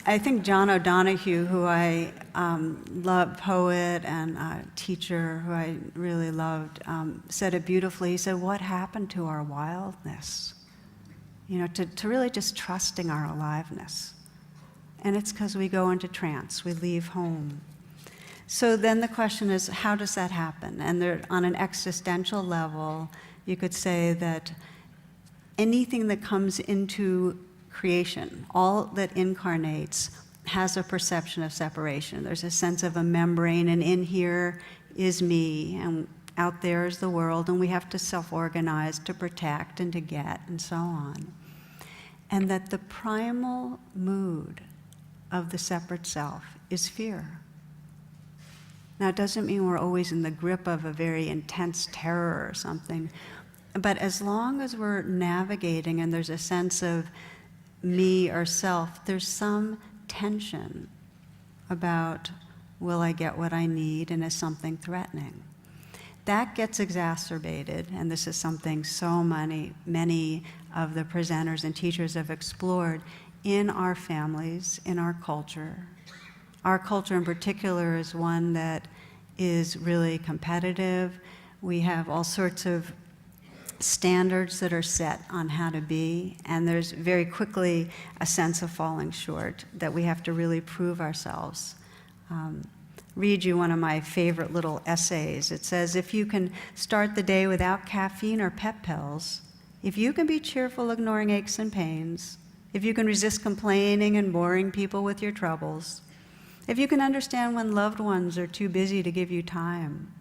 I think John O'Donohue, who I love, poet and teacher who I really loved, said it beautifully. He said, "What happened to our wildness?" You know, to really just trusting our aliveness. And it's because we go into trance, we leave home. So then the question is, how does that happen? And there, on an existential level, you could say that anything that comes into creation, all that incarnates, has a perception of separation. There's a sense of a membrane, and in here is me, and out there is the world, and we have to self-organize to protect and to get, and so on. And that the primal mood of the separate self is fear. Now, it doesn't mean we're always in the grip of a very intense terror or something, but as long as we're navigating and there's a sense of me or self, there's some tension about, will I get what I need, and is something threatening? That gets exacerbated, and this is something so many of the presenters and teachers have explored in our families, in our culture. Our culture in particular is one that is really competitive. We have all sorts of standards that are set on how to be, and there's very quickly a sense of falling short, that we have to really prove ourselves. Read you one of my favorite little essays. It says, if you can start the day without caffeine or pep pills, if you can be cheerful ignoring aches and pains, if you can resist complaining and boring people with your troubles, if you can understand when loved ones are too busy to give you time,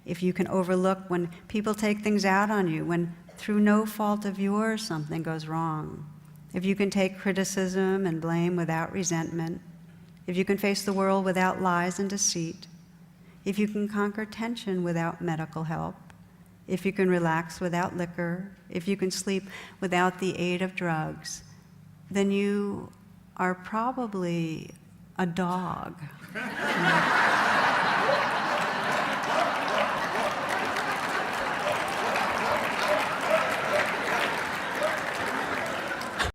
if you can overlook when people take things out on you, when through no fault of yours something goes wrong, if you can take criticism and blame without resentment, if you can face the world without lies and deceit, if you can conquer tension without medical help, if you can relax without liquor, if you can sleep without the aid of drugs, then you are probably a dog.